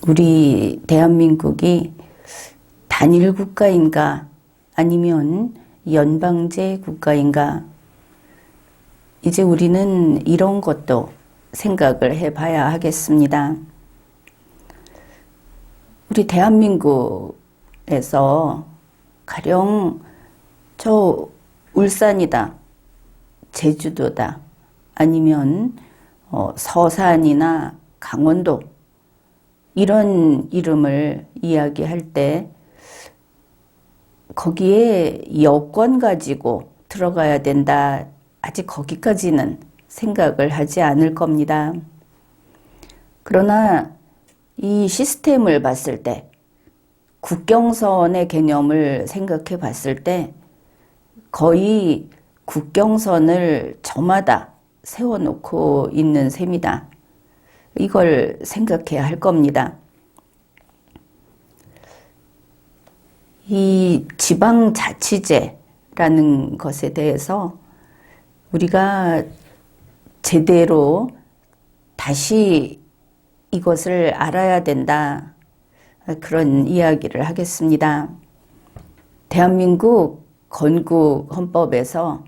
우리 대한민국이 단일 국가인가 아니면 연방제 국가인가, 이제 우리는 이런 것도 생각을 해봐야 하겠습니다. 우리 대한민국에서 가령 저 울산이다, 제주도다, 아니면 서산이나 강원도, 이런 이름을 이야기할 때 거기에 여권 가지고 들어가야 된다, 아직 거기까지는 생각을 하지 않을 겁니다. 그러나 이 시스템을 봤을 때, 국경선의 개념을 생각해 봤을 때 거의 국경선을 저마다 세워놓고 있는 셈이다. 이걸 생각해야 할 겁니다. 이 지방자치제라는 것에 대해서 우리가 제대로 다시 이것을 알아야 된다, 그런 이야기를 하겠습니다. 대한민국 건국 헌법에서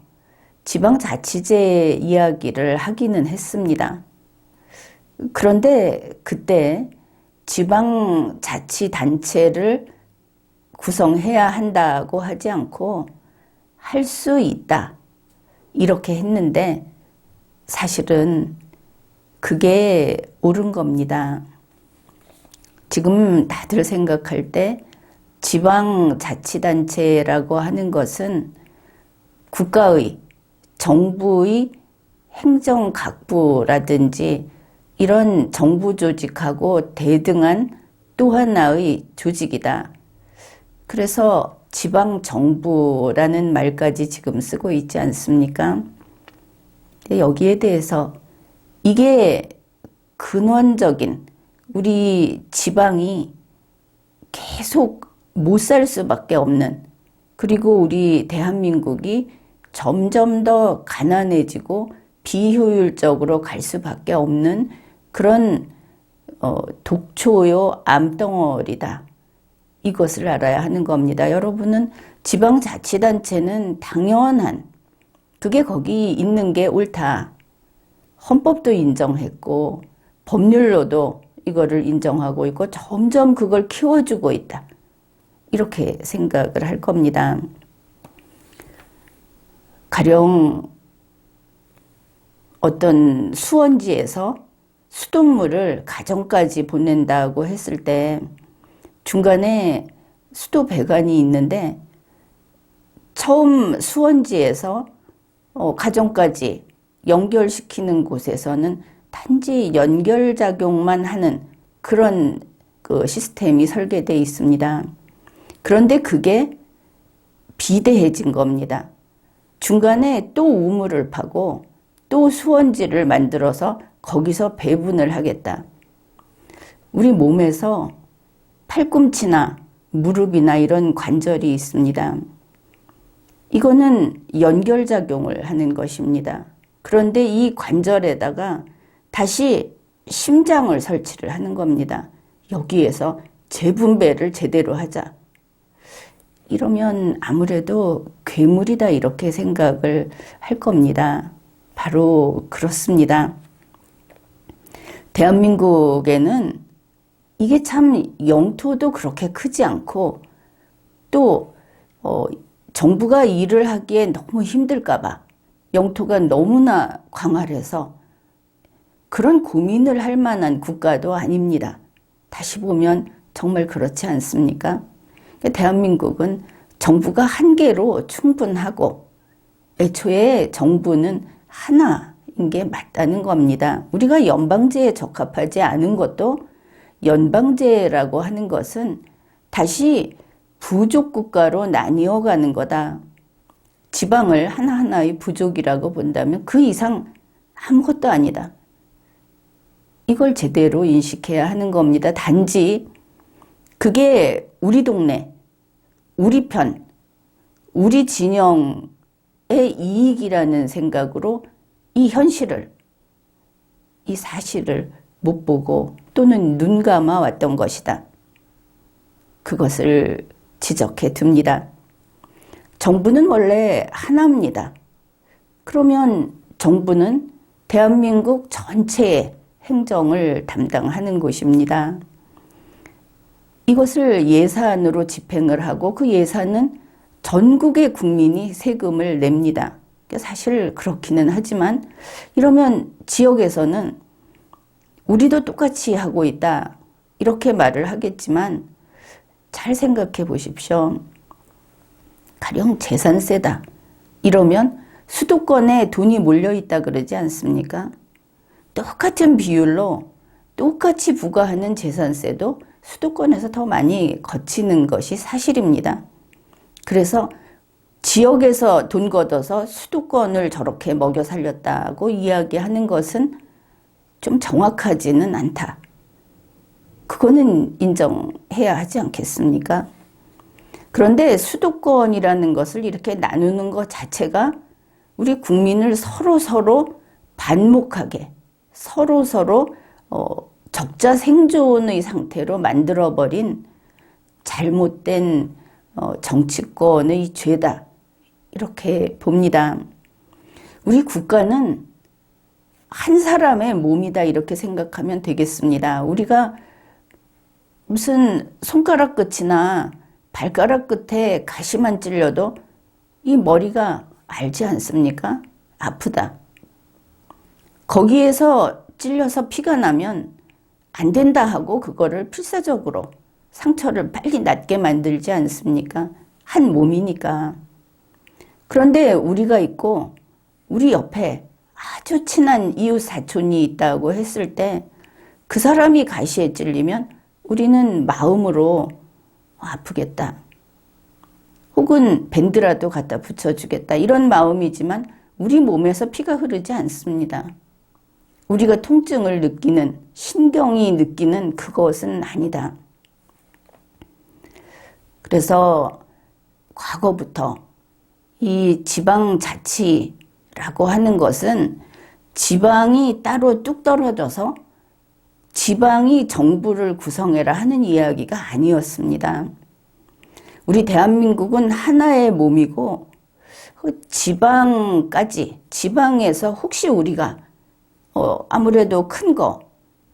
지방자치제 이야기를 하기는 했습니다. 그런데 그때 지방자치단체를 구성해야 한다고 하지 않고 할 수 있다, 이렇게 했는데 사실은 그게 옳은 겁니다. 지금 다들 생각할 때 지방자치단체라고 하는 것은 국가의, 정부의 행정각부라든지 이런 정부 조직하고 대등한 또 하나의 조직이다. 그래서 지방정부라는 말까지 지금 쓰고 있지 않습니까? 여기에 대해서 이게 근원적인 우리 지방이 계속 못 살 수밖에 없는, 그리고 우리 대한민국이 점점 더 가난해지고 비효율적으로 갈 수밖에 없는 그런 독초요 암덩어리다, 이것을 알아야 하는 겁니다. 여러분은 지방자치단체는 당연한, 그게 거기 있는 게 옳다, 헌법도 인정했고 법률로도 이거를 인정하고 있고 점점 그걸 키워주고 있다, 이렇게 생각을 할 겁니다. 가령 어떤 수원지에서 수돗물을 가정까지 보낸다고 했을 때 중간에 수도 배관이 있는데 처음 수원지에서 가정까지 연결시키는 곳에서는 단지 연결작용만 하는 그런 그 시스템이 설계되어 있습니다. 그런데 그게 비대해진 겁니다. 중간에 또 우물을 파고 또 수원지를 만들어서 거기서 배분을 하겠다. 우리 몸에서 팔꿈치나 무릎이나 이런 관절이 있습니다. 이거는 연결작용을 하는 것입니다. 그런데 이 관절에다가 다시 심장을 설치를 하는 겁니다. 여기에서 재분배를 제대로 하자. 이러면 아무래도 괴물이다, 이렇게 생각을 할 겁니다. 바로 그렇습니다. 대한민국에는 이게 참 영토도 그렇게 크지 않고 또 정부가 일을 하기에 너무 힘들까 봐 영토가 너무나 광활해서 그런 고민을 할 만한 국가도 아닙니다. 다시 보면 정말 그렇지 않습니까? 대한민국은 정부가 한 개로 충분하고 애초에 정부는 하나인 게 맞다는 겁니다. 우리가 연방제에 적합하지 않은 것도, 연방제라고 하는 것은 다시 부족국가로 나뉘어 가는 거다. 지방을 하나하나의 부족이라고 본다면 그 이상 아무것도 아니다. 이걸 제대로 인식해야 하는 겁니다. 단지 그게 우리 동네, 우리 편, 우리 진영의 이익이라는 생각으로 이 현실을, 이 사실을 못 보고 또는 눈 감아 왔던 것이다. 그것을 지적해 둡니다. 정부는 원래 하나입니다. 그러면 정부는 대한민국 전체의 행정을 담당하는 곳입니다. 이것을 예산으로 집행을 하고 그 예산은 전국의 국민이 세금을 냅니다. 사실 그렇기는 하지만 이러면 지역에서는 우리도 똑같이 하고 있다 이렇게 말을 하겠지만 잘 생각해 보십시오. 가령 재산세다 이러면 수도권에 돈이 몰려있다 그러지 않습니까? 똑같은 비율로 똑같이 부과하는 재산세도 수도권에서 더 많이 거치는 것이 사실입니다. 그래서 지역에서 돈 걷어서 수도권을 저렇게 먹여 살렸다고 이야기하는 것은 좀 정확하지는 않다. 그거는 인정해야 하지 않겠습니까? 그런데 수도권이라는 것을 이렇게 나누는 것 자체가 우리 국민을 서로 반목하게 서로 적자 생존의 상태로 만들어버린 잘못된 정치권의 죄다 이렇게 봅니다. 우리 국가는 한 사람의 몸이다 이렇게 생각하면 되겠습니다. 우리가 무슨 손가락 끝이나 발가락 끝에 가시만 찔려도 이 머리가 알지 않습니까? 아프다. 거기에서 찔려서 피가 나면 안 된다 하고 그거를 필사적으로 상처를 빨리 낫게 만들지 않습니까? 한 몸이니까. 그런데 우리가 있고 우리 옆에 아주 친한 이웃 사촌이 있다고 했을 때 그 사람이 가시에 찔리면 우리는 마음으로 아프겠다. 혹은 밴드라도 갖다 붙여주겠다. 이런 마음이지만 우리 몸에서 피가 흐르지 않습니다. 우리가 통증을 느끼는, 신경이 느끼는 그것은 아니다. 그래서 과거부터 이 지방자치라고 하는 것은 지방이 따로 뚝 떨어져서 지방이 정부를 구성해라 하는 이야기가 아니었습니다. 우리 대한민국은 하나의 몸이고 지방까지, 지방에서 혹시 우리가 아무래도 큰 거,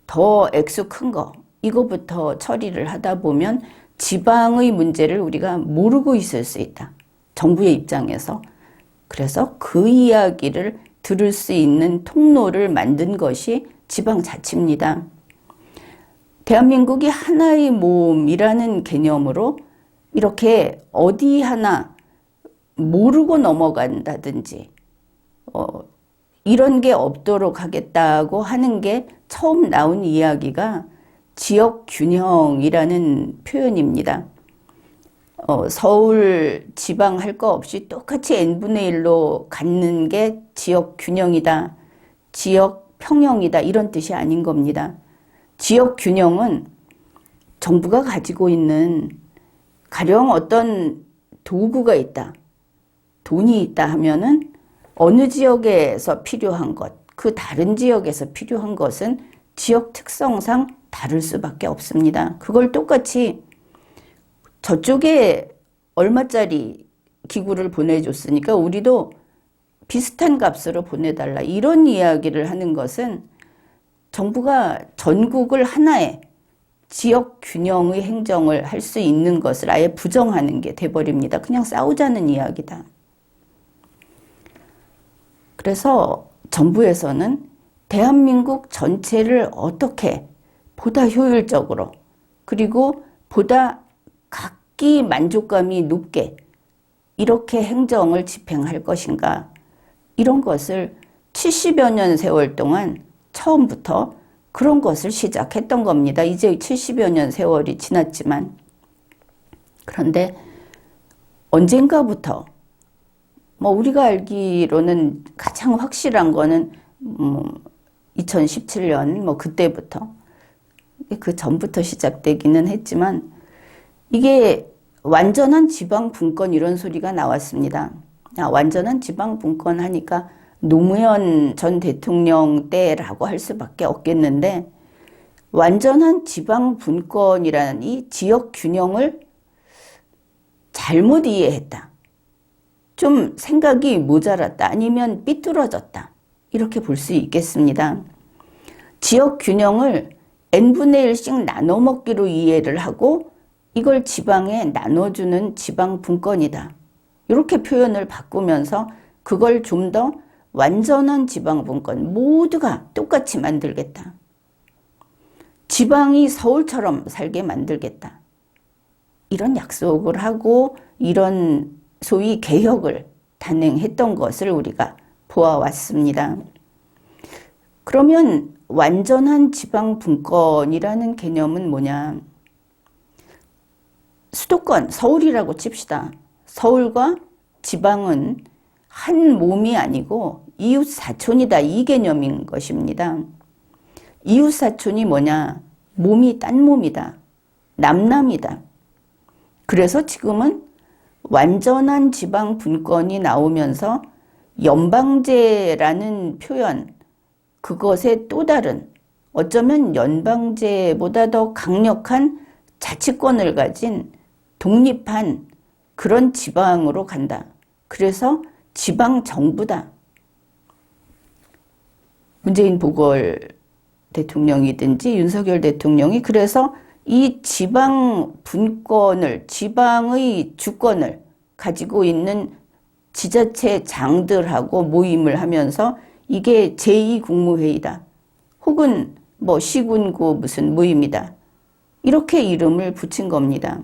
더 액수 큰 거, 이거부터 처리를 하다 보면 지방의 문제를 우리가 모르고 있을 수 있다. 정부의 입장에서. 그래서 그 이야기를 들을 수 있는 통로를 만든 것이 지방자치입니다. 대한민국이 하나의 몸이라는 개념으로 이렇게 어디 하나 모르고 넘어간다든지 이런 게 없도록 하겠다고 하는 게 처음 나온 이야기가 지역균형이라는 표현입니다. 서울 지방 할 거 없이 똑같이 n분의 1로 갖는 게 지역균형이다. 지역평형이다. 이런 뜻이 아닌 겁니다. 지역균형은 정부가 가지고 있는 가령 어떤 도구가 있다. 돈이 있다 하면은 어느 지역에서 필요한 것, 그 다른 지역에서 필요한 것은 지역 특성상 다를 수밖에 없습니다. 그걸 똑같이 저쪽에 얼마짜리 기구를 보내줬으니까 우리도 비슷한 값으로 보내달라. 이런 이야기를 하는 것은 정부가 전국을 하나의 지역 균형의 행정을 할 수 있는 것을 아예 부정하는 게 돼버립니다. 그냥 싸우자는 이야기다. 그래서 정부에서는 대한민국 전체를 어떻게 보다 효율적으로 그리고 보다 각기 만족감이 높게 이렇게 행정을 집행할 것인가 이런 것을 70여 년 세월 동안 처음부터 그런 것을 시작했던 겁니다. 이제 70여 년 세월이 지났지만 그런데 언젠가부터 우리가 알기로는 가장 확실한 거는 2017년 그때부터 그 전부터 시작되기는 했지만 이게 완전한 지방 분권 이런 소리가 나왔습니다. 완전한 지방 분권 하니까 노무현 전 대통령 때라고 할 수밖에 없겠는데 완전한 지방 분권이라는 이 지역 균형을 잘못 이해했다. 좀 생각이 모자랐다. 아니면 삐뚤어졌다. 이렇게 볼 수 있겠습니다. 지역 균형을 n분의 1씩 나눠 먹기로 이해를 하고 이걸 지방에 나눠주는 지방 분권이다. 이렇게 표현을 바꾸면서 그걸 좀 더 완전한 지방 분권, 모두가 똑같이 만들겠다. 지방이 서울처럼 살게 만들겠다. 이런 약속을 하고 이런 소위 개혁을 단행했던 것을 우리가 보아왔습니다. 그러면 완전한 지방 분권이라는 개념은 뭐냐? 수도권, 서울이라고 칩시다. 서울과 지방은 한 몸이 아니고 이웃사촌이다. 이 개념인 것입니다. 이웃사촌이 뭐냐? 몸이 딴 몸이다. 남남이다. 그래서 지금은 완전한 지방 분권이 나오면서 연방제라는 표현, 그것의 또 다른, 어쩌면 연방제보다 더 강력한 자치권을 가진 독립한 그런 지방으로 간다. 그래서 지방정부다. 문재인 보궐 대통령이든지 윤석열 대통령이 그래서 이 지방 분권을, 지방의 주권을 가지고 있는 지자체장들하고 모임을 하면서 이게 제2국무회의다. 혹은 뭐 시군구 무슨 모임이다. 이렇게 이름을 붙인 겁니다.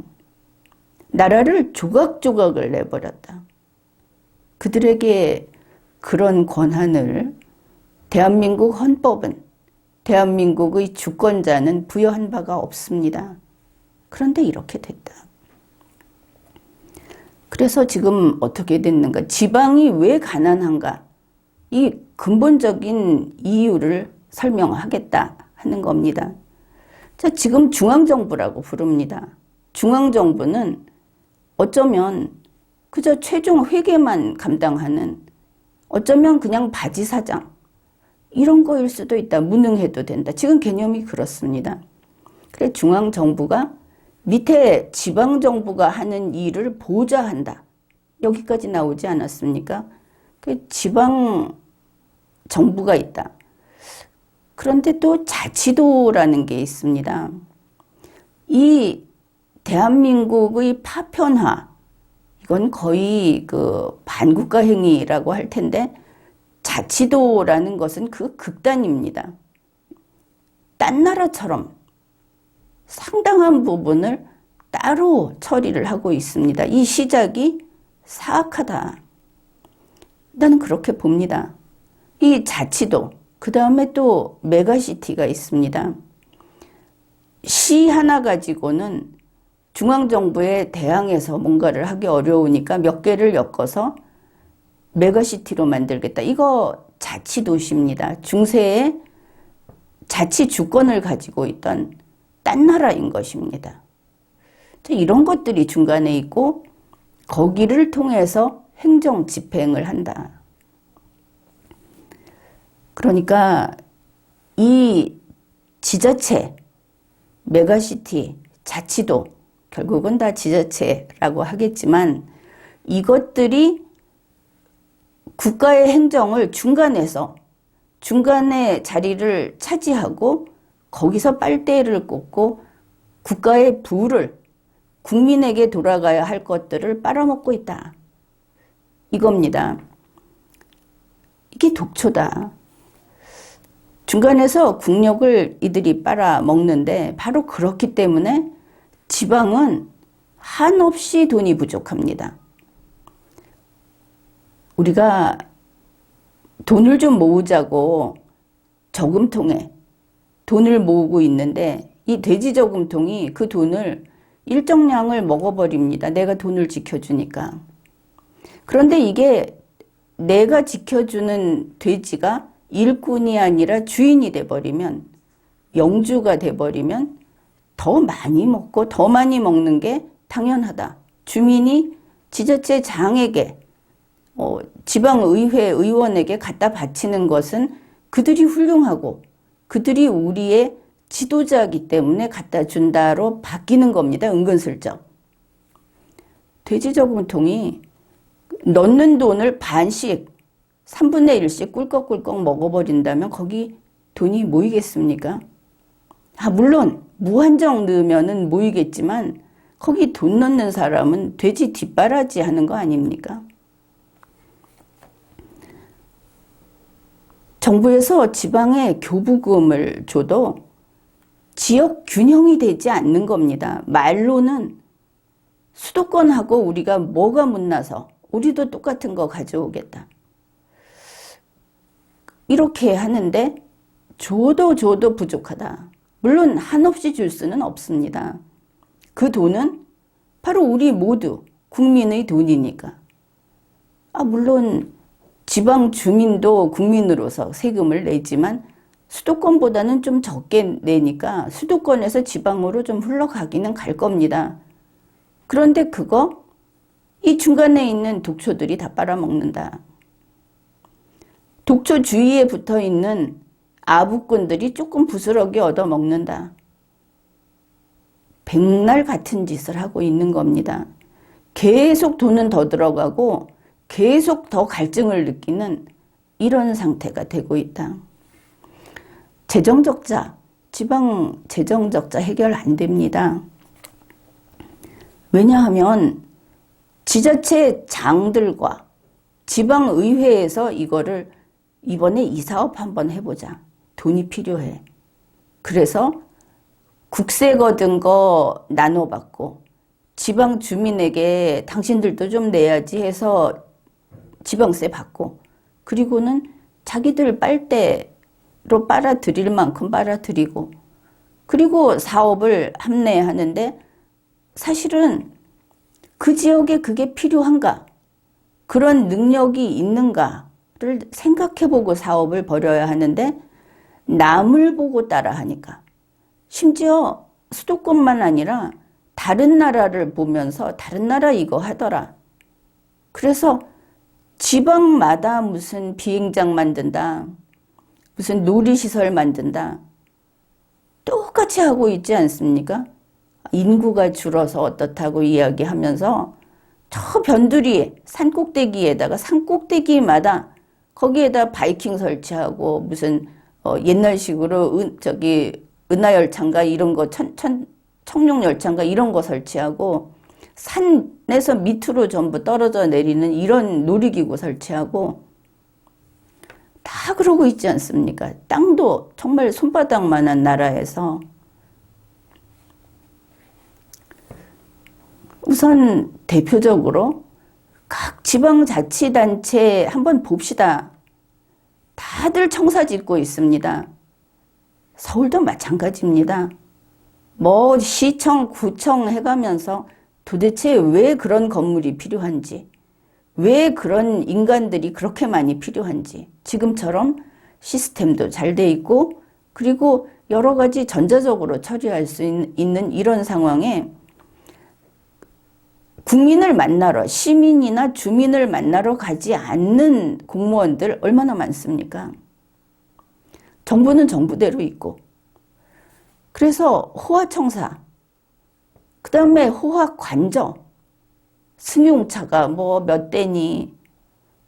나라를 조각조각을 내버렸다. 그들에게 그런 권한을 대한민국 헌법은, 대한민국의 주권자는 부여한 바가 없습니다. 그런데 이렇게 됐다. 그래서 지금 어떻게 됐는가? 지방이 왜 가난한가? 이 근본적인 이유를 설명하겠다 하는 겁니다. 자, 지금 중앙정부라고 부릅니다. 중앙정부는 어쩌면 그저 최종 회계만 감당하는, 어쩌면 그냥 바지사장, 이런 거일 수도 있다. 무능해도 된다. 지금 개념이 그렇습니다. 그래, 중앙정부가 밑에 지방정부가 하는 일을 보좌한다. 여기까지 나오지 않았습니까? 그 지방정부가 있다. 그런데 또 자치도라는 게 있습니다. 이 대한민국의 파편화, 이건 거의 그 반국가 행위라고 할 텐데, 자치도라는 것은 그 극단입니다. 딴 나라처럼 상당한 부분을 따로 처리를 하고 있습니다. 이 시작이 사악하다. 나는 그렇게 봅니다. 이 자치도, 그 다음에 또 메가시티가 있습니다. 시 하나 가지고는 중앙정부에 대항해서 뭔가를 하기 어려우니까 몇 개를 엮어서 메가시티로 만들겠다. 이거 자치도시입니다. 중세에 자치 주권을 가지고 있던 딴 나라인 것입니다. 이런 것들이 중간에 있고 거기를 통해서 행정 집행을 한다. 그러니까 이 지자체, 메가시티, 자치도, 결국은 다 지자체라고 하겠지만 이것들이 국가의 행정을 중간에 자리를 차지하고 거기서 빨대를 꽂고 국가의 부를, 국민에게 돌아가야 할 것들을 빨아먹고 있다. 이겁니다. 이게 독초다. 중간에서 국력을 이들이 빨아먹는데 바로 그렇기 때문에 지방은 한없이 돈이 부족합니다. 우리가 돈을 좀 모으자고 저금통에 돈을 모으고 있는데 이 돼지 저금통이 그 돈을 일정량을 먹어버립니다. 내가 돈을 지켜주니까. 그런데 이게 내가 지켜주는 돼지가 일꾼이 아니라 주인이 돼버리면, 영주가 돼버리면 더 많이 먹고 더 많이 먹는 게 당연하다. 주민이 지자체장에게 지방의회 의원에게 갖다 바치는 것은 그들이 훌륭하고 그들이 우리의 지도자이기 때문에 갖다 준다로 바뀌는 겁니다. 은근슬쩍. 돼지저금통이 넣는 돈을 반씩 3분의 1씩 꿀꺽꿀꺽 먹어버린다면 거기 돈이 모이겠습니까? 물론 무한정 넣으면은 모이겠지만 거기 돈 넣는 사람은 돼지 뒷바라지 하는 거 아닙니까? 정부에서 지방에 교부금을 줘도 지역 균형이 되지 않는 겁니다. 말로는 수도권하고 우리가 뭐가 못나서 우리도 똑같은 거 가져오겠다. 이렇게 하는데 줘도 부족하다. 물론 한없이 줄 수는 없습니다. 그 돈은 바로 우리 모두 국민의 돈이니까. 물론 지방 주민도 국민으로서 세금을 내지만 수도권보다는 좀 적게 내니까 수도권에서 지방으로 좀 흘러가기는 갈 겁니다. 그런데 그거 이 중간에 있는 독초들이 다 빨아먹는다. 독초 주위에 붙어있는 아부꾼들이 조금 부스러기 얻어먹는다. 백날 같은 짓을 하고 있는 겁니다. 계속 돈은 더 들어가고 계속 더 갈증을 느끼는 이런 상태가 되고 있다. 재정적자, 지방 재정적자 해결 안 됩니다. 왜냐하면 지자체 장들과 지방의회에서 이거를 이번에 이 사업 한번 해보자. 돈이 필요해. 그래서 국세 거둔 거 나눠받고 지방 주민에게 당신들도 좀 내야지 해서 지방세 받고 그리고는 자기들 빨대로 빨아들일 만큼 빨아들이고 그리고 사업을 합리하는데 사실은 그 지역에 그게 필요한가? 그런 능력이 있는가를 생각해보고 사업을 벌여야 하는데 남을 보고 따라하니까 심지어 수도권만 아니라 다른 나라를 보면서 다른 나라 이거 하더라. 그래서 지방마다 무슨 비행장 만든다. 무슨 놀이시설 만든다. 똑같이 하고 있지 않습니까? 인구가 줄어서 어떻다고 이야기하면서 저 변두리에 산꼭대기에다가 산꼭대기마다 거기에다 바이킹 설치하고 무슨 옛날식으로 은하열차인가 이런 거 청룡열차인가 이런 거 설치하고 산에서 밑으로 전부 떨어져 내리는 이런 놀이기구 설치하고 다 그러고 있지 않습니까? 땅도 정말 손바닥만한 나라에서 우선 대표적으로 각 지방자치단체 한번 봅시다. 다들 청사 짓고 있습니다. 서울도 마찬가지입니다. 뭐 시청, 구청 해가면서 도대체 왜 그런 건물이 필요한지, 왜 그런 인간들이 그렇게 많이 필요한지, 지금처럼 시스템도 잘 돼 있고, 그리고 여러 가지 전자적으로 처리할 수 있는 이런 상황에 국민을 만나러, 시민이나 주민을 만나러 가지 않는 공무원들 얼마나 많습니까? 정부는 정부대로 있고, 그래서 호화청사, 그 다음에 호화관저, 승용차가 뭐 몇 대니,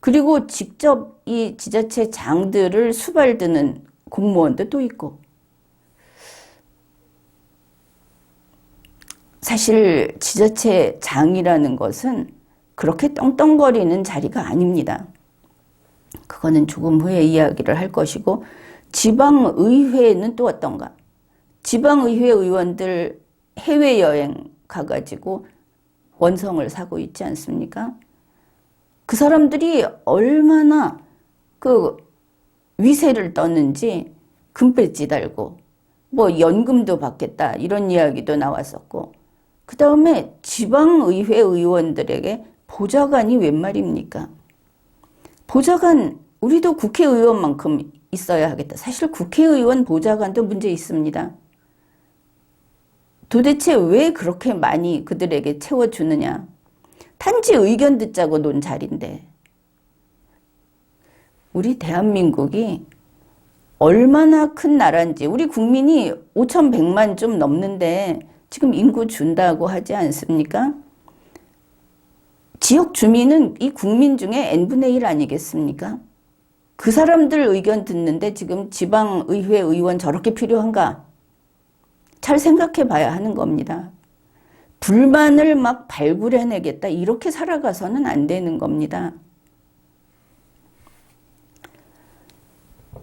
그리고 직접 이 지자체 장들을 수발드는 공무원들도 있고, 사실 지자체 장이라는 것은 그렇게 떵떵거리는 자리가 아닙니다. 그거는 조금 후에 이야기를 할 것이고, 지방의회는 또 어떤가? 지방의회 의원들 해외여행 가가지고 원성을 사고 있지 않습니까? 그 사람들이 얼마나 그 위세를 떴는지 금배지 달고 뭐 연금도 받겠다 이런 이야기도 나왔었고, 그 다음에 지방의회 의원들에게 보좌관이 웬 말입니까? 보좌관, 우리도 국회의원만큼 있어야 하겠다. 사실 국회의원 보좌관도 문제 있습니다. 도대체 왜 그렇게 많이 그들에게 채워주느냐? 단지 의견 듣자고 논 자리인데. 우리 대한민국이 얼마나 큰 나라인지. 우리 국민이 5,100만 좀 넘는데 지금 인구 준다고 하지 않습니까? 지역 주민은 이 국민 중에 n분의 1 아니겠습니까? 그 사람들 의견 듣는데 지금 지방의회 의원 저렇게 필요한가? 잘 생각해 봐야 하는 겁니다. 불만을 막 발굴해내겠다. 이렇게 살아가서는 안 되는 겁니다.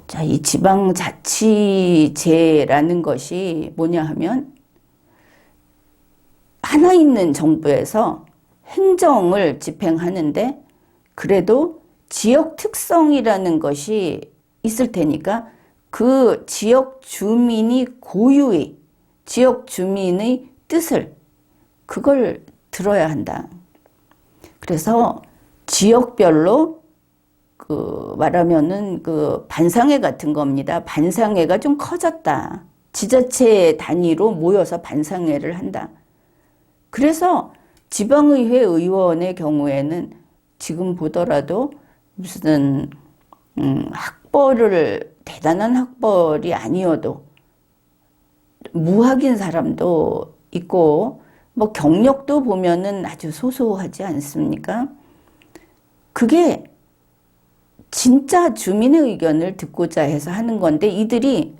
자, 이 지방자치제라는 것이 뭐냐 하면 하나 있는 정부에서 행정을 집행하는데 그래도 지역 특성이라는 것이 있을 테니까 그 지역 주민이 고유의 지역 주민의 뜻을 그걸 들어야 한다. 그래서 지역별로 말하면은 반상회 같은 겁니다. 반상회가 좀 커졌다. 지자체 단위로 모여서 반상회를 한다. 그래서 지방의회 의원의 경우에는 지금 보더라도 무슨 대단한 학벌이 아니어도 무학인 사람도 있고 뭐 경력도 보면은 아주 소소하지 않습니까? 그게 진짜 주민의 의견을 듣고자 해서 하는 건데 이들이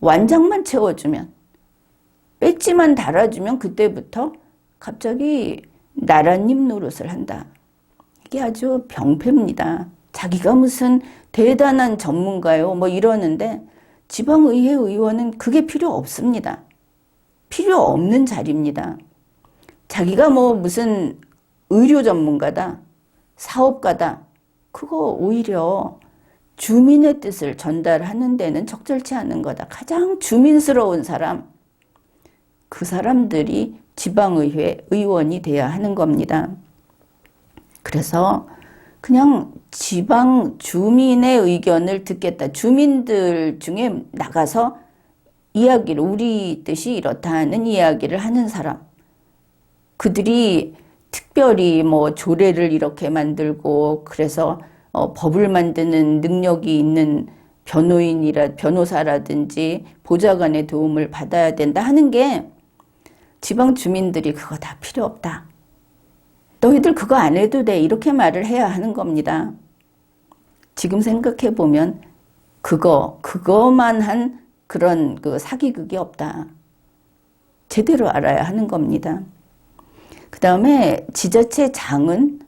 완장만 채워주면 배지만 달아주면 그때부터 갑자기 나라님 노릇을 한다. 이게 아주 병폐입니다. 자기가 무슨 대단한 전문가요 뭐 이러는데 지방의회 의원은 그게 필요 없습니다. 필요 없는 자리입니다. 자기가 뭐 무슨 의료 전문가다, 사업가다, 그거 오히려 주민의 뜻을 전달하는 데는 적절치 않은 거다. 가장 주민스러운 사람, 그 사람들이 지방의회 의원이 돼야 하는 겁니다. 그래서 그냥 지방 주민의 의견을 듣겠다. 주민들 중에 나가서 이야기를, 우리 뜻이 이렇다는 이야기를 하는 사람. 그들이 특별히 뭐 조례를 이렇게 만들고 그래서 법을 만드는 능력이 있는 변호사라든지 보좌관의 도움을 받아야 된다 하는 게 지방 주민들이 그거 다 필요 없다. 너희들 그거 안 해도 돼. 이렇게 말을 해야 하는 겁니다. 지금 생각해 보면 그거만 한 그런 사기극이 없다. 제대로 알아야 하는 겁니다. 그 다음에 지자체장은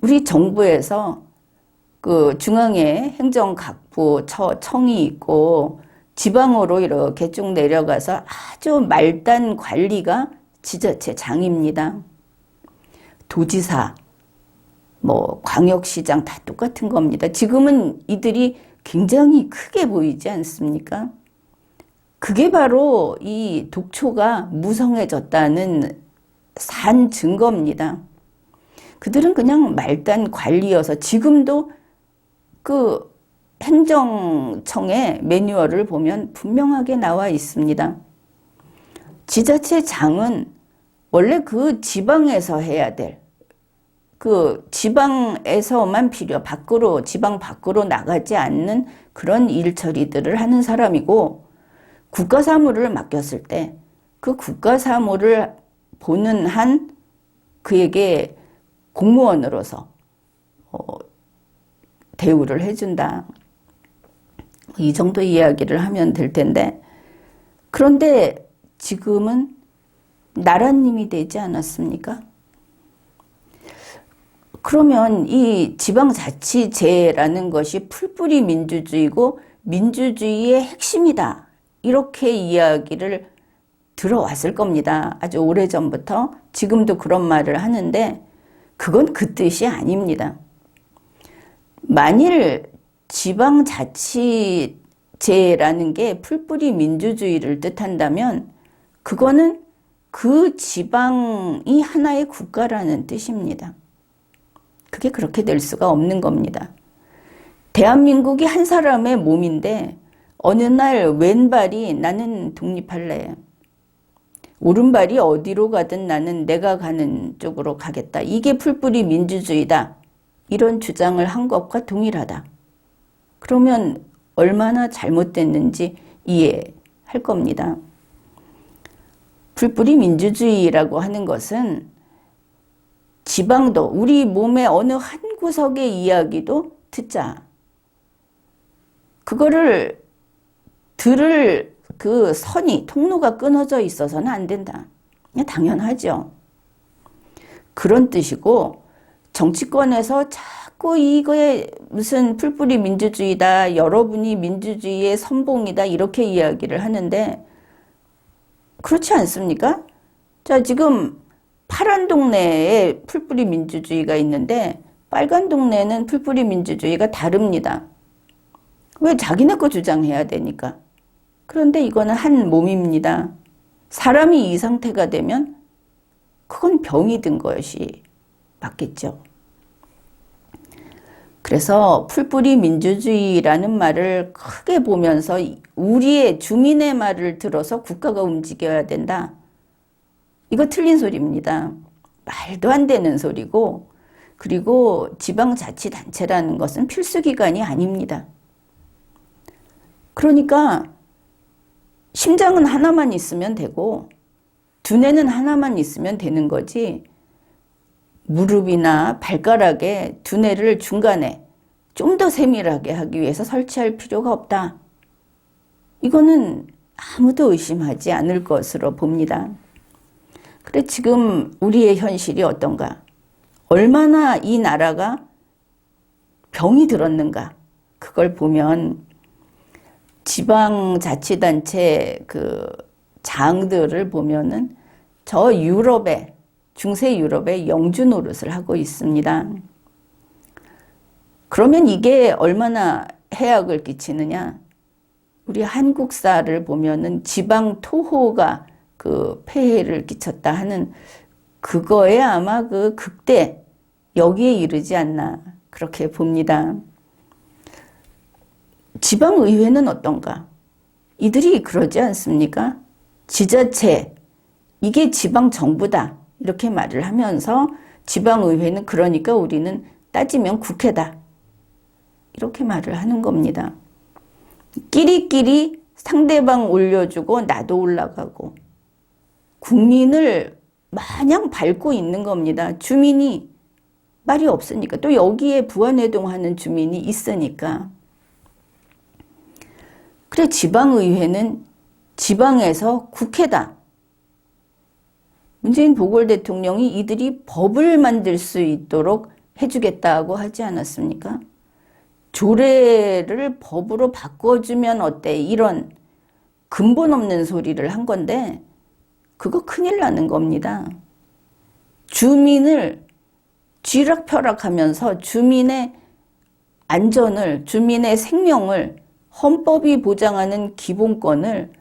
우리 정부에서 중앙에 행정각부 청이 있고 지방으로 이렇게 쭉 내려가서 아주 말단 관리가 지자체장입니다. 도지사, 뭐 광역시장 다 똑같은 겁니다. 지금은 이들이 굉장히 크게 보이지 않습니까? 그게 바로 이 독초가 무성해졌다는 산 증거입니다. 그들은 그냥 말단 관리여서 지금도 행정청의 매뉴얼을 보면 분명하게 나와 있습니다. 지자체장은 원래 지방에서 해야 될 지방에서만 지방 밖으로 나가지 않는 그런 일처리들을 하는 사람이고 국가 사무를 맡겼을 때 그 국가 사무를 보는 한 그에게 공무원으로서 대우를 해준다. 이 정도 이야기를 하면 될 텐데 그런데 지금은 나라님이 되지 않았습니까? 그러면 이 지방자치제라는 것이 풀뿌리 민주주의고 민주주의의 핵심이다. 이렇게 이야기를 들어왔을 겁니다. 아주 오래전부터 지금도 그런 말을 하는데 그건 그 뜻이 아닙니다. 만일 지방자치제라는 게 풀뿌리 민주주의를 뜻한다면 그거는 그 지방이 하나의 국가라는 뜻입니다. 그게 그렇게 될 수가 없는 겁니다. 대한민국이 한 사람의 몸인데 어느 날 왼발이 나는 독립할래. 오른발이 어디로 가든 나는 내가 가는 쪽으로 가겠다. 이게 풀뿌리 민주주의다. 이런 주장을 한 것과 동일하다. 그러면 얼마나 잘못됐는지 이해할 겁니다. 풀뿌리 민주주의라고 하는 것은 지방도 우리 몸의 어느 한 구석의 이야기도 듣자. 그거를 들을 그 선이 통로가 끊어져 있어서는 안 된다. 당연하죠. 그런 뜻이고 정치권에서 자꾸 이거에 무슨 풀뿌리 민주주의다, 여러분이 민주주의의 선봉이다 이렇게 이야기를 하는데 그렇지 않습니까? 자, 지금 파란 동네에 풀뿌리 민주주의가 있는데 빨간 동네는 풀뿌리 민주주의가 다릅니다. 왜 자기네 거 주장해야 되니까. 그런데 이거는 한 몸입니다. 사람이 이 상태가 되면 그건 병이 든 것이 맞겠죠. 그래서 풀뿌리 민주주의라는 말을 크게 보면서 우리의 주민의 말을 들어서 국가가 움직여야 된다. 이거 틀린 소리입니다. 말도 안 되는 소리고, 그리고 지방자치단체라는 것은 필수기관이 아닙니다. 그러니까 심장은 하나만 있으면 되고 두뇌는 하나만 있으면 되는 거지, 무릎이나 발가락에 두뇌를 중간에 좀 더 세밀하게 하기 위해서 설치할 필요가 없다. 이거는 아무도 의심하지 않을 것으로 봅니다. 그래, 지금 우리의 현실이 어떤가? 얼마나 이 나라가 병이 들었는가? 그걸 보면 지방자치단체 그 장들을 보면은 저 유럽의, 중세 유럽의 영주 노릇을 하고 있습니다. 그러면 이게 얼마나 해악을 끼치느냐? 우리 한국사를 보면은 지방 토호가 그 폐해를 끼쳤다 하는 그거에 아마 그 극대 여기에 이르지 않나 그렇게 봅니다. 지방의회는 어떤가? 이들이 그러지 않습니까? 지자체, 이게 지방정부다 이렇게 말을 하면서 지방의회는 그러니까 우리는 따지면 국회다 이렇게 말을 하는 겁니다. 끼리끼리 상대방 올려주고 나도 올라가고 국민을 마냥 밟고 있는 겁니다. 주민이 말이 없으니까, 또 여기에 부안해동하는 주민이 있으니까. 그래, 지방의회는 지방에서 국회다. 문재인 보궐 대통령이 이들이 법을 만들 수 있도록 해주겠다고 하지 않았습니까? 조례를 법으로 바꿔주면 어때? 이런 근본 없는 소리를 한 건데 그거 큰일 나는 겁니다. 주민을 쥐락펴락하면서 주민의 안전을, 주민의 생명을 헌법이 보장하는 기본권을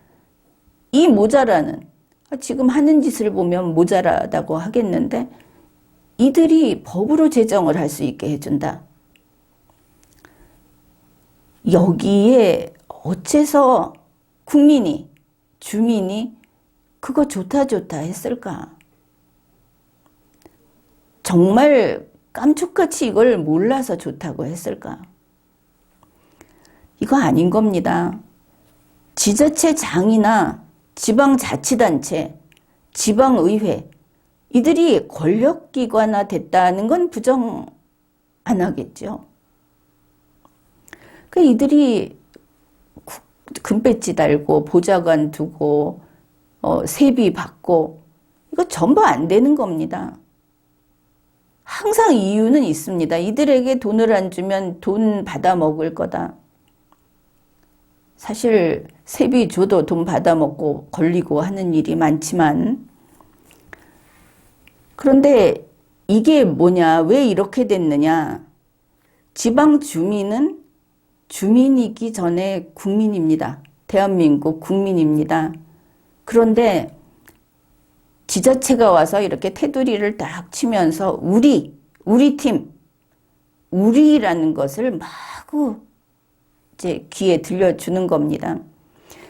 이 모자라는, 지금 하는 짓을 보면 모자라다고 하겠는데 이들이 법으로 제정을 할 수 있게 해준다. 여기에 어째서 국민이, 주민이 그거 좋다 했을까? 정말 깜짝같이 이걸 몰라서 좋다고 했을까? 이거 아닌 겁니다. 지자체장이나 지방자치단체, 지방의회, 이들이 권력기관화 됐다는 건 부정 안 하겠죠. 그러니까 이들이 금배지 달고 보좌관 두고 세비 받고 이거 전부 안 되는 겁니다. 항상 이유는 있습니다. 이들에게 돈을 안 주면 돈 받아 먹을 거다. 사실 세비 줘도 돈 받아 먹고 걸리고 하는 일이 많지만, 그런데 이게 뭐냐, 왜 이렇게 됐느냐? 지방 주민은 주민이기 전에 국민입니다. 대한민국 국민입니다. 그런데 지자체가 와서 이렇게 테두리를 딱 치면서 우리 팀, 우리라는 것을 마구 이제 귀에 들려주는 겁니다.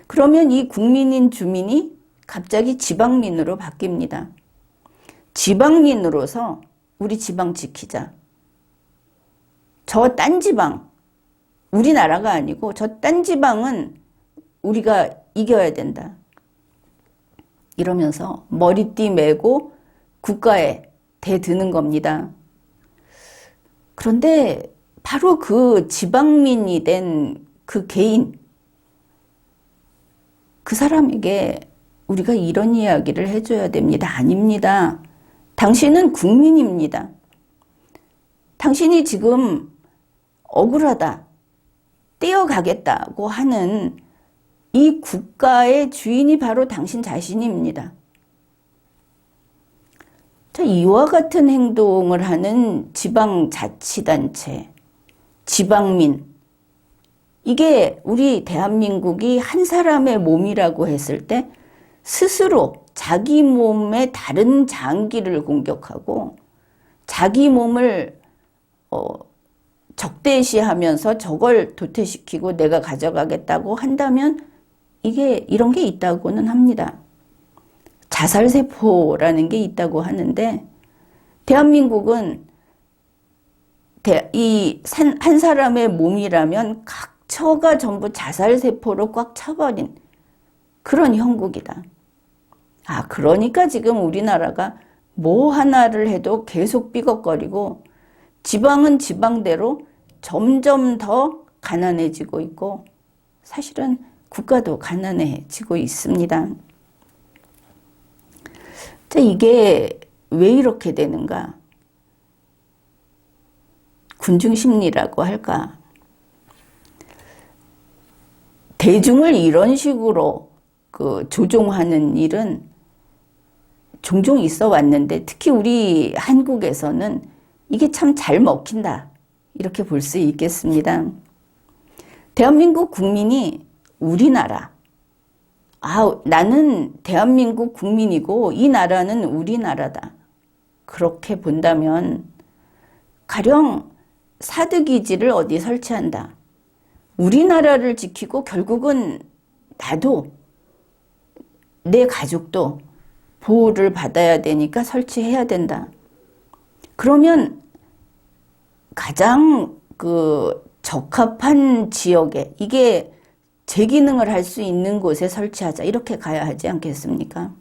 그러면 이 국민인 주민이 갑자기 지방민으로 바뀝니다. 지방민으로서 우리 지방 지키자. 저 딴 지방, 우리나라가 아니고 저 딴 지방은 우리가 이겨야 된다. 이러면서 머리띠 메고 국가에 대드는 겁니다. 그런데 바로 그 지방민이 된 그 개인, 그 사람에게 우리가 이런 이야기를 해줘야 됩니다. 아닙니다. 당신은 국민입니다. 당신이 지금 억울하다, 떼어가겠다고 하는 이 국가의 주인이 바로 당신 자신입니다. 자, 이와 같은 행동을 하는 지방자치단체, 지방민, 이게 우리 대한민국이 한 사람의 몸이라고 했을 때 스스로 자기 몸의 다른 장기를 공격하고 자기 몸을 적대시하면서 저걸 도태시키고 내가 가져가겠다고 한다면 이게 이런 게 있다고는 합니다. 자살세포라는 게 있다고 하는데 대한민국은 한 사람의 몸이라면 각처가 전부 자살세포로 꽉 차버린 그런 형국이다. 아, 그러니까 지금 우리나라가 뭐 하나를 해도 계속 삐걱거리고 지방은 지방대로 점점 더 가난해지고 있고 사실은 국가도 가난해지고 있습니다. 자, 이게 왜 이렇게 되는가? 군중심리라고 할까? 대중을 이런 식으로 조종하는 일은 종종 있어 왔는데 특히 우리 한국에서는 이게 참 잘 먹힌다. 이렇게 볼 수 있겠습니다. 대한민국 국민이 우리나라, 나는 대한민국 국민이고 이 나라는 우리나라다. 그렇게 본다면 가령 사드기지를 어디 설치한다. 우리나라를 지키고 결국은 나도 내 가족도 보호를 받아야 되니까 설치해야 된다. 그러면 가장 적합한 지역에 이게 제 기능을 할 수 있는 곳에 설치하자. 이렇게 가야 하지 않겠습니까?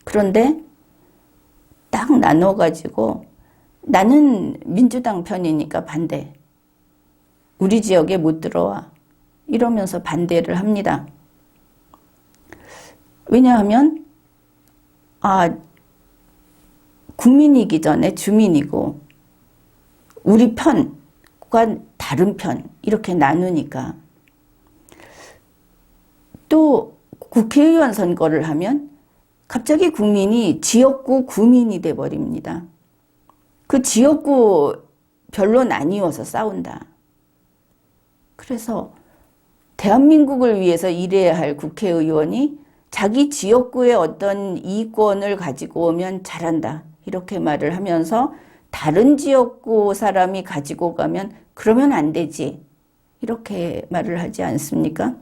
그런데 딱 나눠가지고 나는 민주당 편이니까 반대. 우리 지역에 못 들어와. 이러면서 반대를 합니다. 왜냐하면 국민이기 전에 주민이고 우리 편과 다른 편 이렇게 나누니까 또 국회의원 선거를 하면 갑자기 국민이 지역구 구민이 돼버립니다. 그 지역구 별로 나뉘어서 싸운다. 그래서 대한민국을 위해서 일해야 할 국회의원이 자기 지역구의 어떤 이권을 가지고 오면 잘한다. 이렇게 말을 하면서 다른 지역구 사람이 가지고 가면 그러면 안 되지. 이렇게 말을 하지 않습니까?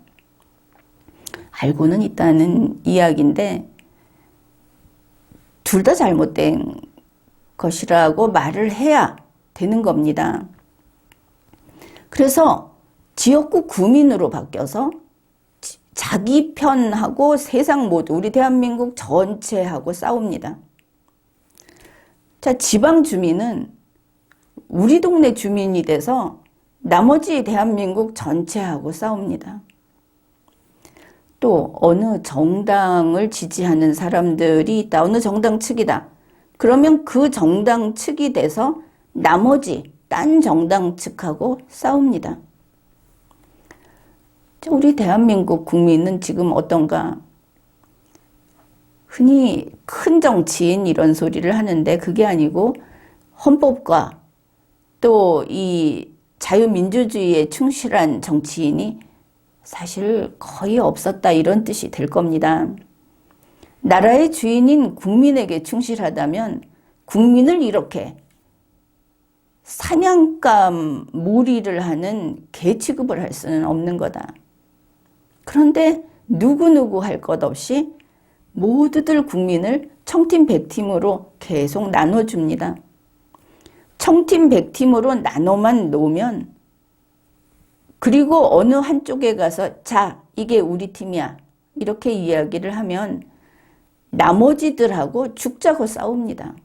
알고는 있다는 이야기인데 둘 다 잘못된 것이라고 말을 해야 되는 겁니다. 그래서 지역구 구민으로 바뀌어서 자기 편하고 세상 모두 우리 대한민국 전체하고 싸웁니다. 자, 지방 주민은 우리 동네 주민이 돼서 나머지 대한민국 전체하고 싸웁니다. 또 어느 정당을 지지하는 사람들이 있다. 어느 정당 측이다. 그러면 그 정당 측이 돼서 나머지 딴 정당 측하고 싸웁니다. 우리 대한민국 국민은 지금 어떤가? 흔히 큰 정치인 이런 소리를 하는데 그게 아니고 헌법과 또 이 자유민주주의에 충실한 정치인이 사실 거의 없었다 이런 뜻이 될 겁니다. 나라의 주인인 국민에게 충실하다면 국민을 이렇게 사냥감 몰이를 하는 개 취급을 할 수는 없는 거다. 그런데 누구누구 할 것 없이 모두들 국민을 청팀 100팀으로 계속 나눠줍니다. 청팀 100팀으로 나눠만 놓으면 그리고 어느 한쪽에 가서 자, 이게 우리 팀이야. 이렇게 이야기를 하면 나머지들하고 죽자고 싸웁니다.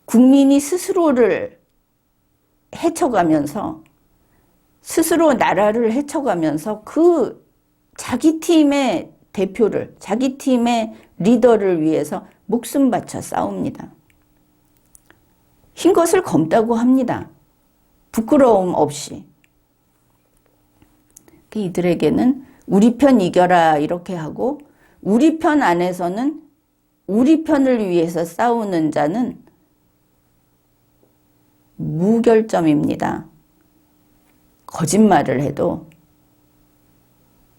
국민이 스스로를 헤쳐가면서 스스로 나라를 헤쳐가면서 그 자기 팀의 대표를, 자기 팀의 리더를 위해서 목숨 바쳐 싸웁니다. 흰 것을 검다고 합니다. 부끄러움 없이. 이들에게는 우리 편 이겨라 이렇게 하고 우리 편 안에서는 우리 편을 위해서 싸우는 자는 무결점입니다. 거짓말을 해도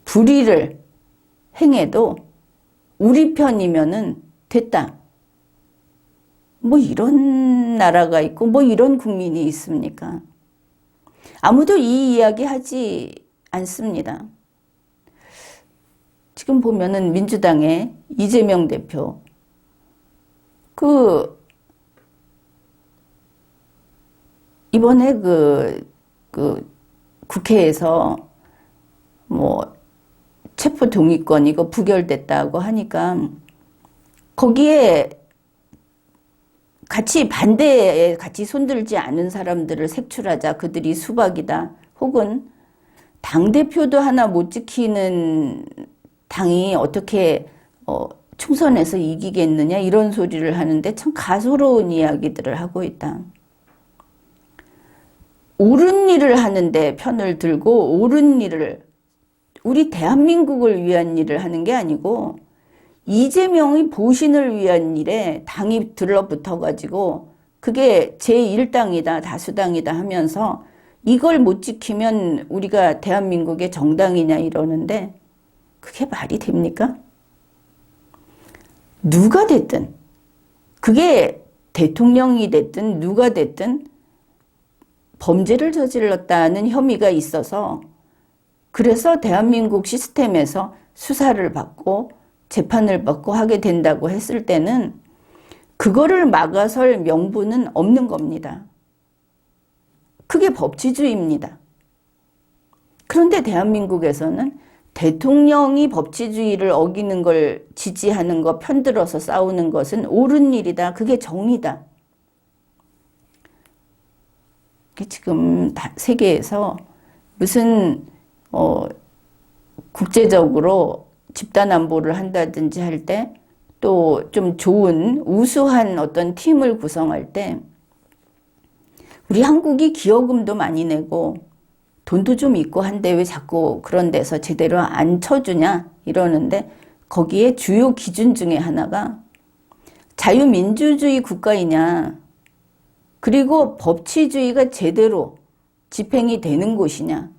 불의를 행해도 우리 편이면은 됐다. 뭐 이런 나라가 있고 뭐 이런 국민이 있습니까? 아무도 이 이야기 하지 않습니다. 지금 보면은 민주당의 이재명 대표 이번에 국회에서 뭐 체포 동의권 이거 부결됐다고 하니까 거기에 같이 반대에 같이 손들지 않은 사람들을 색출하자. 그들이 수박이다. 혹은 당대표도 하나 못 지키는 당이 어떻게 총선에서 이기겠느냐 이런 소리를 하는데 참 가소로운 이야기들을 하고 있다. 옳은 일을 하는데 편을 들고 옳은 일을 우리 대한민국을 위한 일을 하는 게 아니고 이재명의 보신을 위한 일에 당이 들러붙어 가지고 그게 제1당이다 다수당이다 하면서 이걸 못 지키면 우리가 대한민국의 정당이냐 이러는데 그게 말이 됩니까? 누가 됐든 그게 대통령이 됐든 누가 됐든 범죄를 저질렀다는 혐의가 있어서 그래서 대한민국 시스템에서 수사를 받고 재판을 받고 하게 된다고 했을 때는 그거를 막아설 명분은 없는 겁니다. 그게 법치주의입니다. 그런데 대한민국에서는 대통령이 법치주의를 어기는 걸 지지하는 거 편들어서 싸우는 것은 옳은 일이다. 그게 정의다. 지금 세계에서 무슨 국제적으로 집단 안보를 한다든지 할 때 또 좀 좋은 우수한 어떤 팀을 구성할 때 우리 한국이 기여금도 많이 내고 돈도 좀 있고 한데 왜 자꾸 그런 데서 제대로 안 쳐주냐 이러는데 거기에 주요 기준 중에 하나가 자유민주주의 국가이냐 그리고 법치주의가 제대로 집행이 되는 곳이냐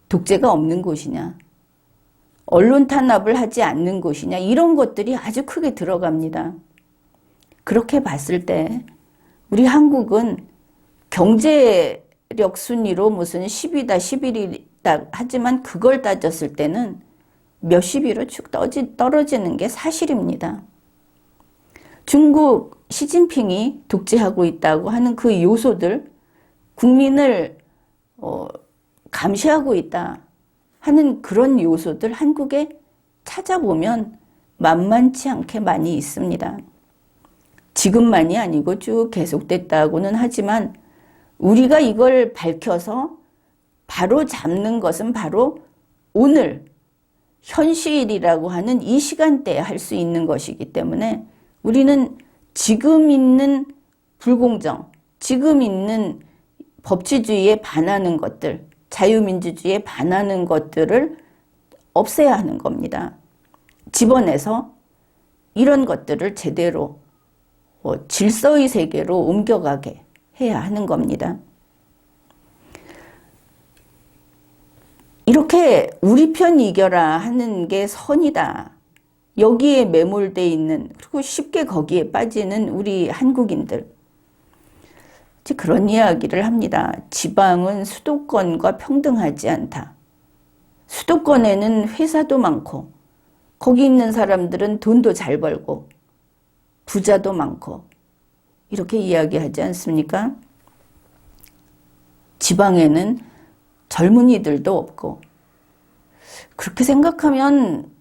독재가 없는 곳이냐 언론 탄압을 하지 않는 곳이냐 이런 것들이 아주 크게 들어갑니다. 그렇게 봤을 때 우리 한국은 경제력 순위로 무슨 10위다 11위다 하지만 그걸 따졌을 때는 몇십 위로 쭉 떨어지는 게 사실입니다. 중국 시진핑이 독재하고 있다고 하는 그 요소들 국민을 감시하고 있다 하는 그런 요소들 한국에 찾아보면 만만치 않게 많이 있습니다. 지금만이 아니고 쭉 계속됐다고는 하지만 우리가 이걸 밝혀서 바로 잡는 것은 바로 오늘 현실이라고 하는 이 시간대에 할 수 있는 것이기 때문에 우리는 지금 있는 불공정, 지금 있는 법치주의에 반하는 것들, 자유민주주의에 반하는 것들을 없애야 하는 겁니다. 집어내서 이런 것들을 제대로 질서의 세계로 옮겨가게 해야 하는 겁니다. 이렇게 우리 편 이겨라 하는 게 선이다. 여기에 매몰돼 있는 그리고 쉽게 거기에 빠지는 우리 한국인들. 그런 이야기를 합니다. 지방은 수도권과 평등하지 않다. 수도권에는 회사도 많고 거기 있는 사람들은 돈도 잘 벌고 부자도 많고 이렇게 이야기하지 않습니까? 지방에는 젊은이들도 없고, 그렇게 생각하면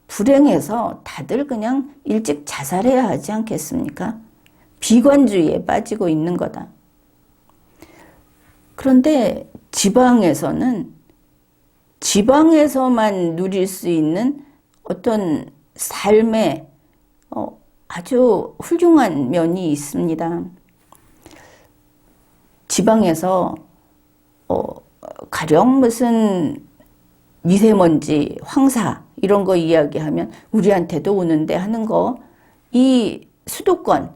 불행해서 다들 그냥 일찍 자살해야 하지 않겠습니까? 비관주의에 빠지고 있는 거다. 그런데 지방에서는 지방에서만 누릴 수 있는 어떤 삶의 아주 훌륭한 면이 있습니다. 지방에서 가령 무슨 미세먼지, 황사 이런 거 이야기하면 우리한테도 오는데 하는 거, 이 수도권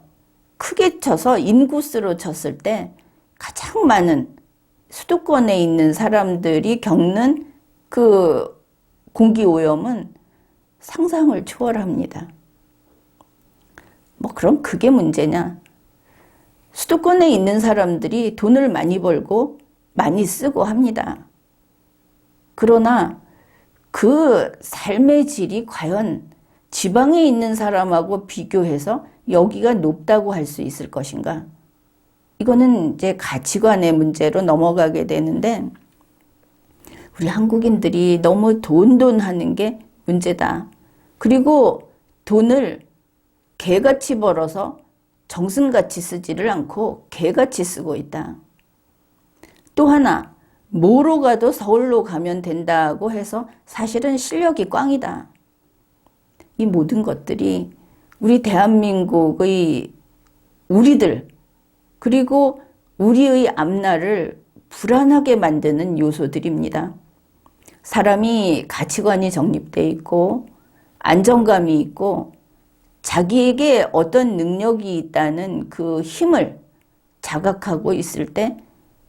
크게 쳐서 인구수로 쳤을 때 가장 많은 수도권에 있는 사람들이 겪는 그 공기오염은 상상을 초월합니다. 뭐 그럼 그게 문제냐? 수도권에 있는 사람들이 돈을 많이 벌고 많이 쓰고 합니다. 그러나 그 삶의 질이 과연 지방에 있는 사람하고 비교해서 여기가 높다고 할 수 있을 것인가? 이거는 이제 가치관의 문제로 넘어가게 되는데, 우리 한국인들이 너무 돈 하는 게 문제다. 그리고 돈을 개같이 벌어서 정승같이 쓰지를 않고 개같이 쓰고 있다. 또 하나, 뭐로 가도 서울로 가면 된다고 해서 사실은 실력이 꽝이다. 이 모든 것들이 우리 대한민국의 우리들, 그리고 우리의 앞날을 불안하게 만드는 요소들입니다. 사람이 가치관이 정립되어 있고 안정감이 있고 자기에게 어떤 능력이 있다는 그 힘을 자각하고 있을 때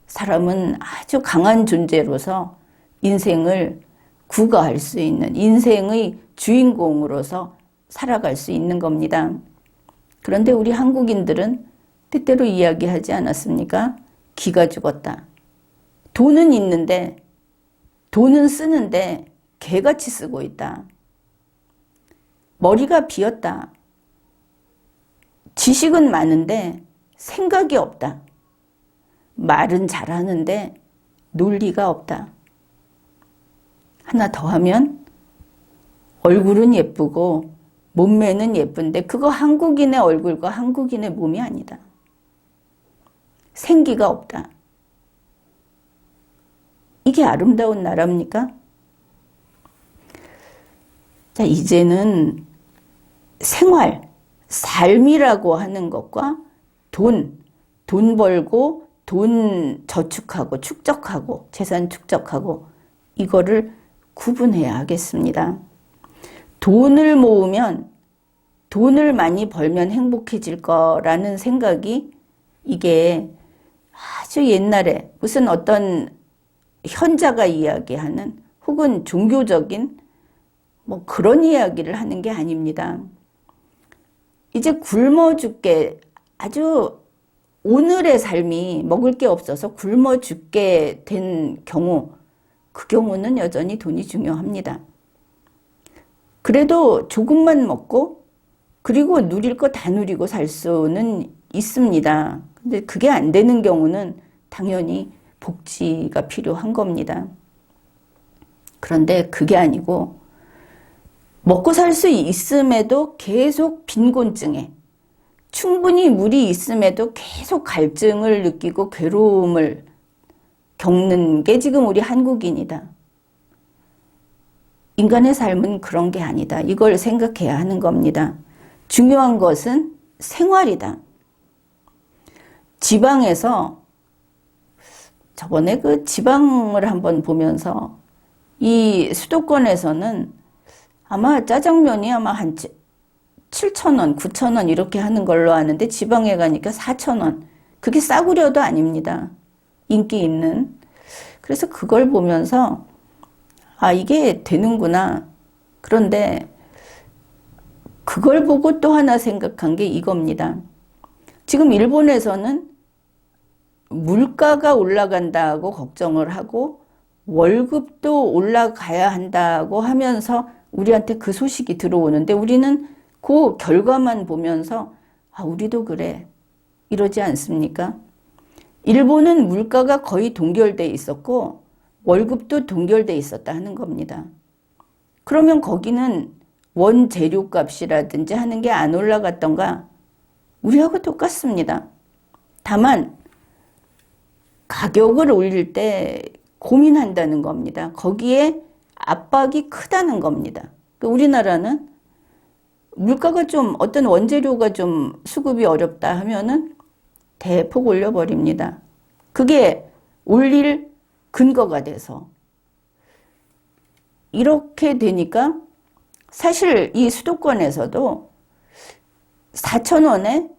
사람은 아주 강한 존재로서 인생을 구가할 수 있는, 인생의 주인공으로서 살아갈 수 있는 겁니다. 그런데 우리 한국인들은 때때로 이야기하지 않았습니까? 기가 죽었다. 돈은 있는데, 돈은 쓰는데 개같이 쓰고 있다. 머리가 비었다. 지식은 많은데 생각이 없다. 말은 잘하는데 논리가 없다. 하나 더 하면 얼굴은 예쁘고 몸매는 예쁜데 그거 한국인의 얼굴과 한국인의 몸이 아니다. 생기가 없다. 이게 아름다운 나라입니까? 자, 이제는 생활, 삶이라고 하는 것과 돈 벌고 돈 저축하고 축적하고 재산 축적하고 이거를 구분해야 하겠습니다. 돈을 모으면 돈을 많이 벌면 행복해질 거라는 생각이 이게 아주 옛날에 무슨 어떤 현자가 이야기하는 혹은 종교적인 뭐 그런 이야기를 하는 게 아닙니다. 이제 굶어 죽게 아주 오늘의 삶이 먹을 게 없어서 굶어 죽게 된 경우, 그 경우는 여전히 돈이 중요합니다. 그래도 조금만 먹고 그리고 누릴 거 다 누리고 살 수는 있습니다. 근데 그게 안 되는 경우는 당연히 복지가 필요한 겁니다. 그런데 그게 아니고 먹고 살 수 있음에도 계속 빈곤증에, 충분히 물이 있음에도 계속 갈증을 느끼고 괴로움을 겪는 게 지금 우리 한국인이다. 인간의 삶은 그런 게 아니다. 이걸 생각해야 하는 겁니다. 중요한 것은 생활이다. 지방에서 저번에 그 지방을 한번 보면서 이 수도권에서는 아마 짜장면이 아마 한 7,000원, 9,000원 이렇게 하는 걸로 아는데 지방에 가니까 4,000원. 그게 싸구려도 아닙니다. 인기 있는. 그래서 그걸 보면서 아, 이게 되는구나. 그런데 그걸 보고 또 하나 생각한 게 이겁니다. 지금 일본에서는 물가가 올라간다고 걱정을 하고 월급도 올라가야 한다고 하면서 우리한테 그 소식이 들어오는데 우리는 그 결과만 보면서 아, 우리도 그래. 이러지 않습니까? 일본은 물가가 거의 동결돼 있었고 월급도 동결돼 있었다 하는 겁니다. 그러면 거기는 원재료 값이라든지 하는 게 안 올라갔던가? 우리하고 똑같습니다. 다만 가격을 올릴 때 고민한다는 겁니다. 거기에 압박이 크다는 겁니다. 우리나라는 물가가 좀 어떤 원재료가 좀 수급이 어렵다 하면은 대폭 올려버립니다. 그게 올릴 근거가 돼서 이렇게 되니까 사실 이 수도권에서도 4,000원에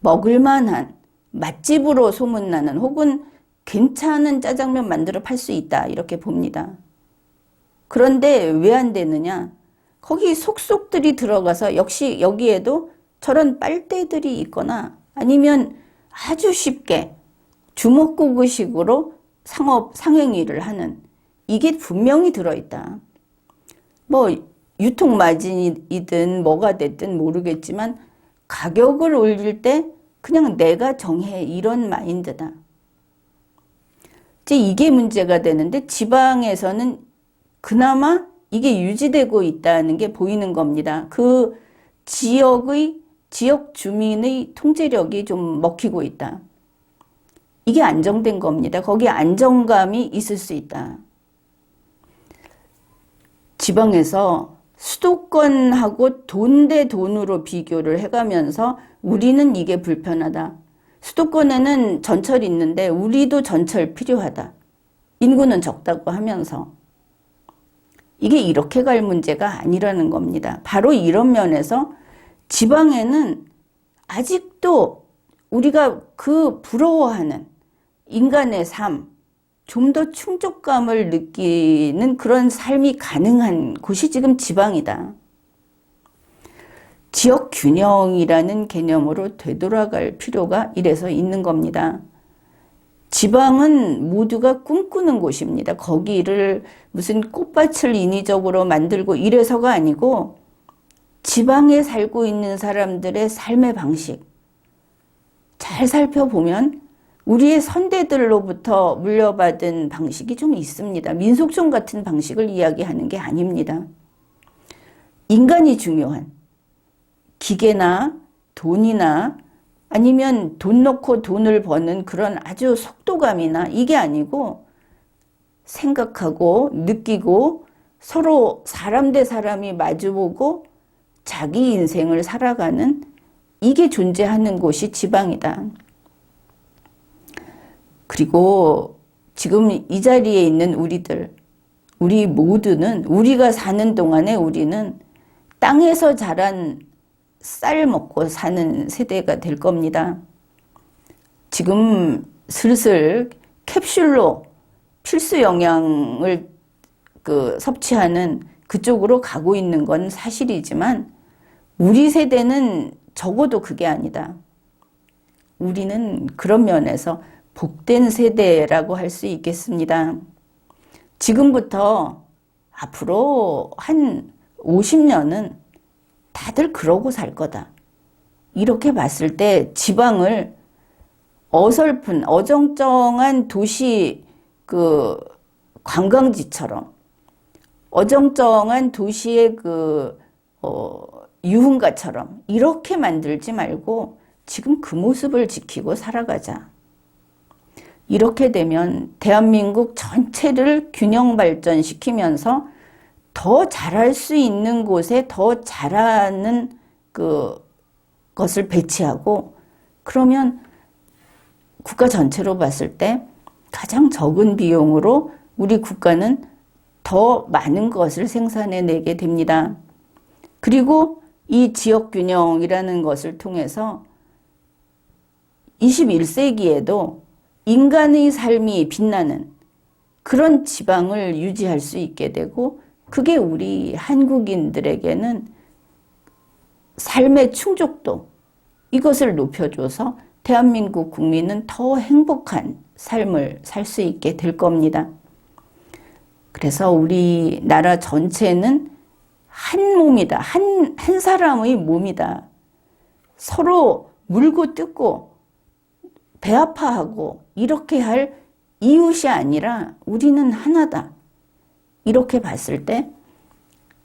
먹을만한 맛집으로 소문나는 혹은 괜찮은 짜장면 만들어 팔 수 있다 이렇게 봅니다. 그런데 왜 안 되느냐? 거기 속속들이 들어가서 역시 여기에도 저런 빨대들이 있거나 아니면 아주 쉽게 주먹구구식으로 상행위를 하는 이게 분명히 들어있다. 뭐 유통마진이든 뭐가 됐든 모르겠지만 가격을 올릴 때 그냥 내가 정해 이런 마인드다. 이제 이게 문제가 되는데 지방에서는 그나마 이게 유지되고 있다는 게 보이는 겁니다. 그 지역 주민의 통제력이 좀 먹히고 있다. 이게 안정된 겁니다. 거기에 안정감이 있을 수 있다. 지방에서 수도권하고 돈 대 돈으로 비교를 해가면서 우리는 이게 불편하다. 수도권에는 전철이 있는데 우리도 전철 필요하다. 인구는 적다고 하면서 이게 이렇게 갈 문제가 아니라는 겁니다. 바로 이런 면에서 지방에는 아직도 우리가 그 부러워하는 인간의 삶, 좀 더 충족감을 느끼는 그런 삶이 가능한 곳이 지금 지방이다. 지역 균형이라는 개념으로 되돌아갈 필요가 이래서 있는 겁니다. 지방은 모두가 꿈꾸는 곳입니다. 거기를 무슨 꽃밭을 인위적으로 만들고 이래서가 아니고 지방에 살고 있는 사람들의 삶의 방식 잘 살펴보면 우리의 선대들로부터 물려받은 방식이 좀 있습니다. 민속촌 같은 방식을 이야기하는 게 아닙니다. 인간이 중요한 기계나 돈이나 아니면 돈 넣고 돈을 버는 그런 아주 속도감이나 이게 아니고 생각하고 느끼고 서로 사람 대 사람이 마주보고 자기 인생을 살아가는 이게 존재하는 곳이 지방이다. 그리고 지금 이 자리에 있는 우리 모두는 우리가 사는 동안에 우리는 땅에서 자란 쌀 먹고 사는 세대가 될 겁니다. 지금 슬슬 캡슐로 필수 영양을 섭취하는 그쪽으로 가고 있는 건 사실이지만 우리 세대는 적어도 그게 아니다. 우리는 그런 면에서 복된 세대라고 할 수 있겠습니다. 지금부터 앞으로 한 50년은 다들 그러고 살 거다. 이렇게 봤을 때 지방을 어설픈 어정쩡한 도시 관광지처럼 어정쩡한 도시의 유흥가처럼 이렇게 만들지 말고 지금 그 모습을 지키고 살아가자. 이렇게 되면 대한민국 전체를 균형 발전시키면서 더 잘할 수 있는 곳에 더 잘하는 것을 배치하고 그러면 국가 전체로 봤을 때 가장 적은 비용으로 우리 국가는 더 많은 것을 생산해내게 됩니다. 그리고 이 지역균형이라는 것을 통해서 21세기에도 인간의 삶이 빛나는 그런 지방을 유지할 수 있게 되고 그게 우리 한국인들에게는 삶의 충족도 이것을 높여줘서 대한민국 국민은 더 행복한 삶을 살 수 있게 될 겁니다. 그래서 우리나라 전체는 한 몸이다. 한 사람의 몸이다. 서로 물고 뜯고 배아파하고 이렇게 할 이웃이 아니라 우리는 하나다. 이렇게 봤을 때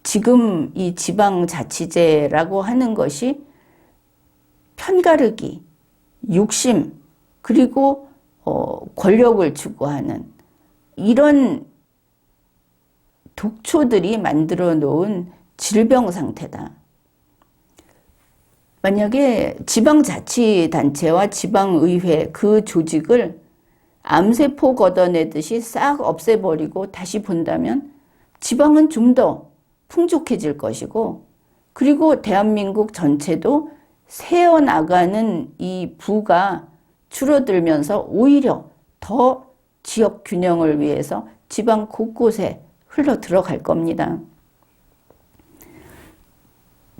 지금 이 지방자치제라고 하는 것이 편가르기, 욕심, 그리고 권력을 추구하는 이런 독초들이 만들어 놓은 질병 상태다. 만약에 지방자치단체와 지방의회 그 조직을 암세포 걷어내듯이 싹 없애버리고 다시 본다면 지방은 좀 더 풍족해질 것이고, 그리고 대한민국 전체도 새어나가는 이 부가 줄어들면서 오히려 더 지역 균형을 위해서 지방 곳곳에 흘러 들어갈 겁니다.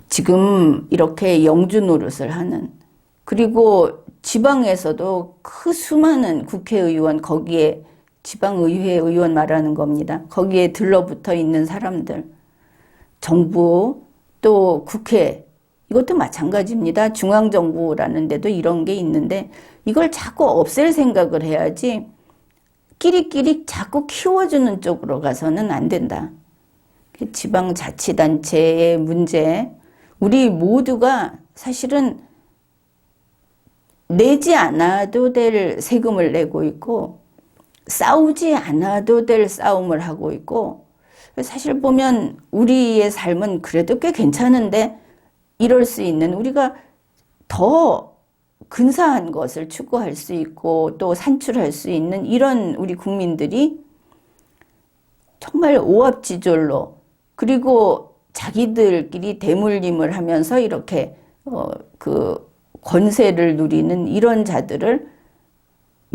지금 이렇게 영주 노릇을 하는, 그리고 지방에서도 그 수많은 국회의원, 거기에 지방의회 의원 말하는 겁니다. 거기에 들러붙어 있는 사람들, 정부 또 국회, 이것도 마찬가지입니다. 중앙정부라는 데도 이런 게 있는데 이걸 자꾸 없앨 생각을 해야지 끼리끼리 자꾸 키워주는 쪽으로 가서는 안 된다. 지방자치단체의 문제, 우리 모두가 사실은 내지 않아도 될 세금을 내고 있고 싸우지 않아도 될 싸움을 하고 있고, 사실 보면 우리의 삶은 그래도 꽤 괜찮은데 이럴 수 있는, 우리가 더 근사한 것을 추구할 수 있고 또 산출할 수 있는 이런 우리 국민들이 정말 오합지졸로, 그리고 자기들끼리 대물림을 하면서 이렇게 그 권세를 누리는 이런 자들을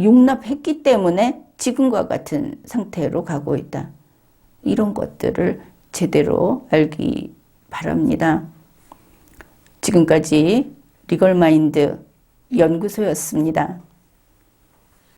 용납했기 때문에 지금과 같은 상태로 가고 있다. 이런 것들을 제대로 알기 바랍니다. 지금까지 리걸마인드 연구소였습니다.